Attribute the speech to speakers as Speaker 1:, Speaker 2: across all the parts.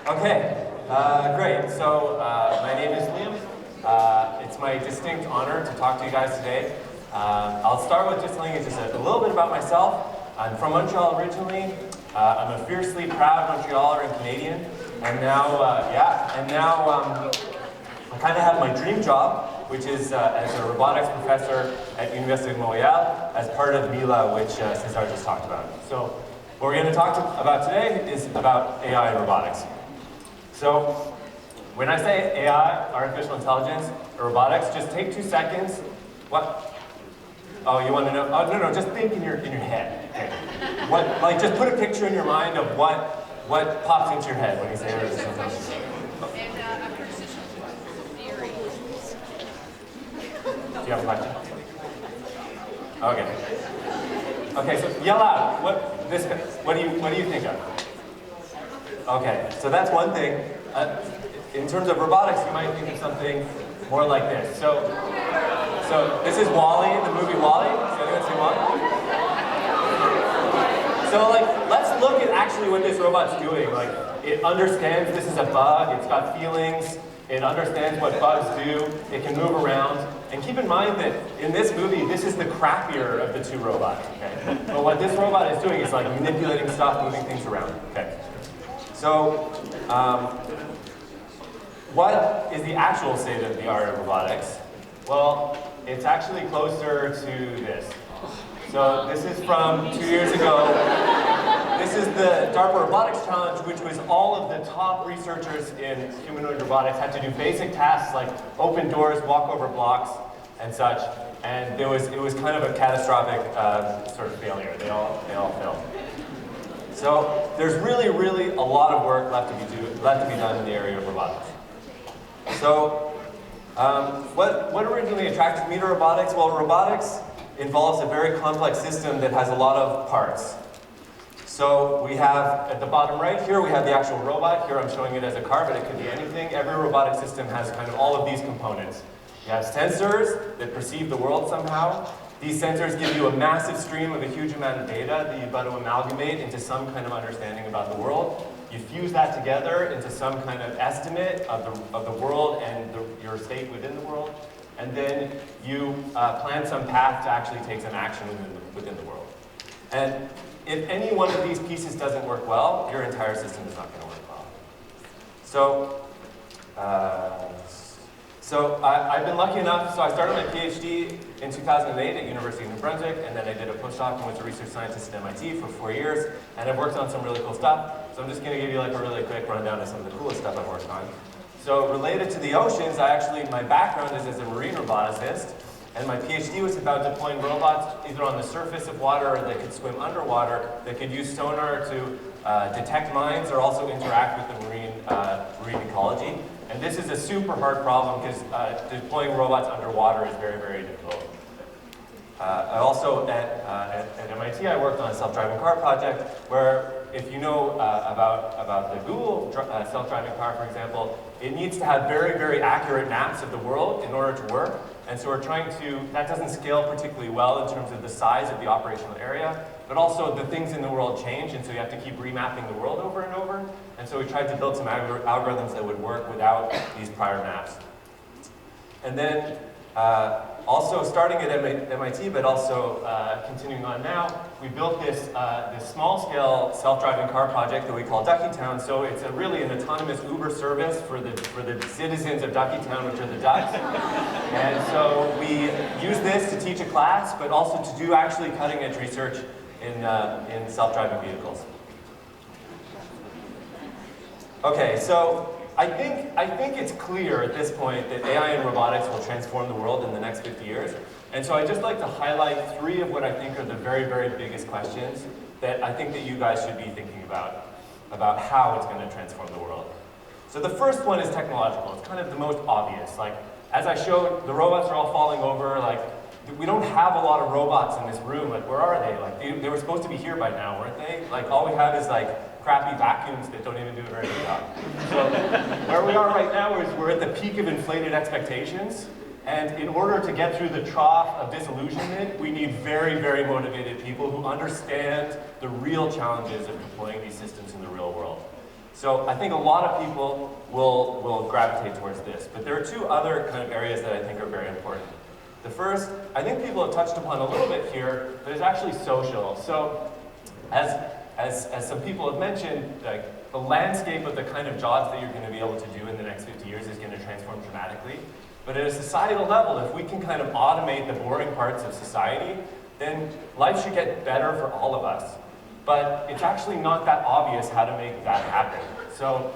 Speaker 1: Okay, great. So my name is Liam. It's my distinct honor to talk to you guys today. I'll start with just telling you just a little bit about myself. I'm from Montreal originally. I'm a fiercely proud Montrealer and Canadian. And now, I kind of have my dream job, which is as a robotics professor at Université of Montreal as part of MILA, which Cesar just talked about. So what we're going to talk about today is about AI and robotics. So when I say AI, artificial intelligence, or robotics, just take 2 seconds. What? Oh, you want to know? Oh, no, just think in your head. Okay. Like, just put a picture in your mind of what pops into your head when you say artificial intelligence.
Speaker 2: And a precision theory.
Speaker 1: Do you have a question? Okay. Okay, so yell out. What do you think of? Okay, so that's one thing. In terms of robotics, you might think of something more like this. So this is WALL-E, the movie WALL-E. Has anyone seen WALL-E? So let's look at actually what this robot's doing. Like, it understands this is a bug, it's got feelings, it understands what bugs do, it can move around. And keep in mind that in this movie, this is the crappier of the two robots, okay? But what this robot is doing is like manipulating stuff, moving things around, okay? So, what is the actual state of the art of robotics? Well, it's actually closer to this. So this is from 2 years ago. This is the DARPA Robotics Challenge, which was all of the top researchers in humanoid robotics had to do basic tasks like open doors, walk over blocks, and such. And it was kind of a catastrophic sort of failure. They all failed. So there's really, really a lot of work left to be done in the area of robotics. So what originally attracted me to robotics? Well, robotics involves a very complex system that has a lot of parts. So we have, at the bottom right here, we have the actual robot. Here I'm showing it as a car, but it could be anything. Every robotic system has kind of all of these components. You have sensors that perceive the world somehow. These sensors give you a massive stream of a huge amount of data that you've got to amalgamate into some kind of understanding about the world. You fuse that together into some kind of estimate of the world and your state within the world. And then you plan some path to actually take some action within the world. And if any one of these pieces doesn't work well, your entire system is not going to work well. So I've been lucky enough, so I started my PhD in 2008 at University of New Brunswick, and then I did a postdoc and was a research scientist at MIT for 4 years, and I've worked on some really cool stuff. So I'm just going to give you like a really quick rundown of some of the coolest stuff I've worked on. So related to the oceans, my background is as a marine roboticist, and my PhD was about deploying robots either on the surface of water or that could swim underwater, that could use sonar to detect mines or also interact with the marine ecology. And this is a super hard problem because deploying robots underwater is very, very difficult. I also, at MIT, I worked on a self-driving car project where, if you know about the Google self-driving car, for example, it needs to have very, very accurate maps of the world in order to work. And so we're trying to, that doesn't scale particularly well in terms of the size of the operational area, but also the things in the world change, and so you have to keep remapping the world over and over. And so we tried to build some algorithms that would work without these prior maps. And then also starting at MIT, but also continuing on now, we built this small-scale self-driving car project that we call Duckytown. So it's really an autonomous Uber service for the citizens of Duckytown, which are the ducks. And so we use this to teach a class, but also to do actually cutting-edge research in self-driving vehicles. Okay, so I think it's clear at this point that AI and robotics will transform the world in the next 50 years. And so I'd just like to highlight 3 of what I think are the very, very biggest questions that I think that you guys should be thinking about how it's going to transform the world. So the first one is technological. It's kind of the most obvious. Like, as I showed, the robots are all falling over. Like, we don't have a lot of robots in this room. Like, where are they? Like, they were supposed to be here by now, weren't they? Like, all we have is like crappy vacuums that don't even do a very good job. So where we are right now is we're at the peak of inflated expectations. And in order to get through the trough of disillusionment, we need very, very motivated people who understand the real challenges of deploying these systems in the real world. So I think a lot of people will gravitate towards this, but there are two other kind of areas that I think are very important. The first, I think people have touched upon a little bit here, but it's actually social. So as some people have mentioned, like the landscape of the kind of jobs that you're going to be able to do in the next 50 years is going to transform dramatically. But at a societal level, if we can kind of automate the boring parts of society, then life should get better for all of us. But it's actually not that obvious how to make that happen. So,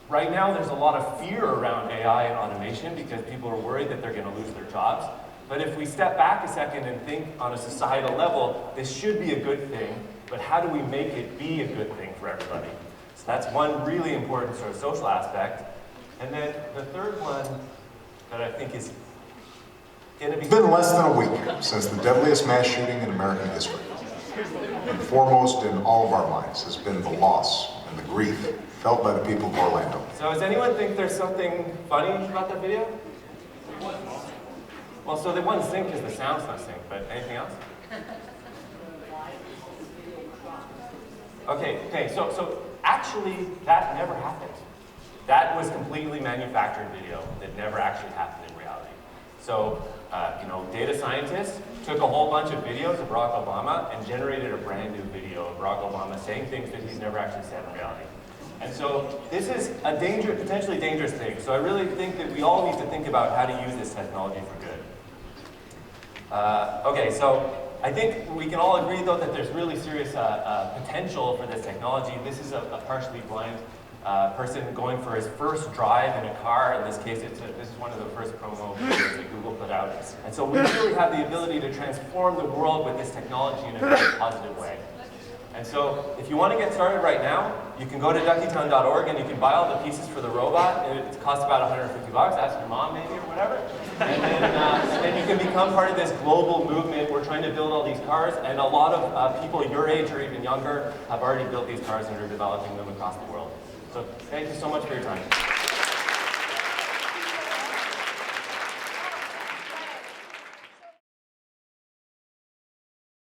Speaker 1: right now there's a lot of fear around AI and automation because people are worried that they're going to lose their jobs. But if we step back a second and think on a societal level, this should be a good thing, but how do we make it be a good thing for everybody? So that's one really important sort of social aspect. And then the third one that I think is going to be...
Speaker 3: It's been less than a week since the deadliest mass shooting in American history. And foremost in all of our minds has been the loss and the grief felt by the people of Orlando.
Speaker 1: So does anyone think there's something funny about that video? Well, so they wouldn't sync because the sound's not synced, but anything else? Okay, so actually that never happened. That was completely manufactured video that never actually happened in reality. So, data scientists took a whole bunch of videos of Barack Obama and generated a brand new video of Barack Obama saying things that he's never actually said in reality. And so this is a potentially dangerous thing. So I really think that we all need to think about how to use this technology for good. Okay, so I think we can all agree though that there's really serious potential for this technology. This is a partially blind person going for his first drive in a car. In this case, this is one of the first promo videos that Google put out. And so we really have the ability to transform the world with this technology in a very positive way. And so if you want to get started right now, you can go to duckytown.org and you can buy all the pieces for the robot. And it costs about $150. Ask your mom maybe or whatever. And then you can become part of this global movement. We're trying to build all these cars, and a lot of people your age or even younger have already built these cars and are developing them across the world. So thank you so much for your time.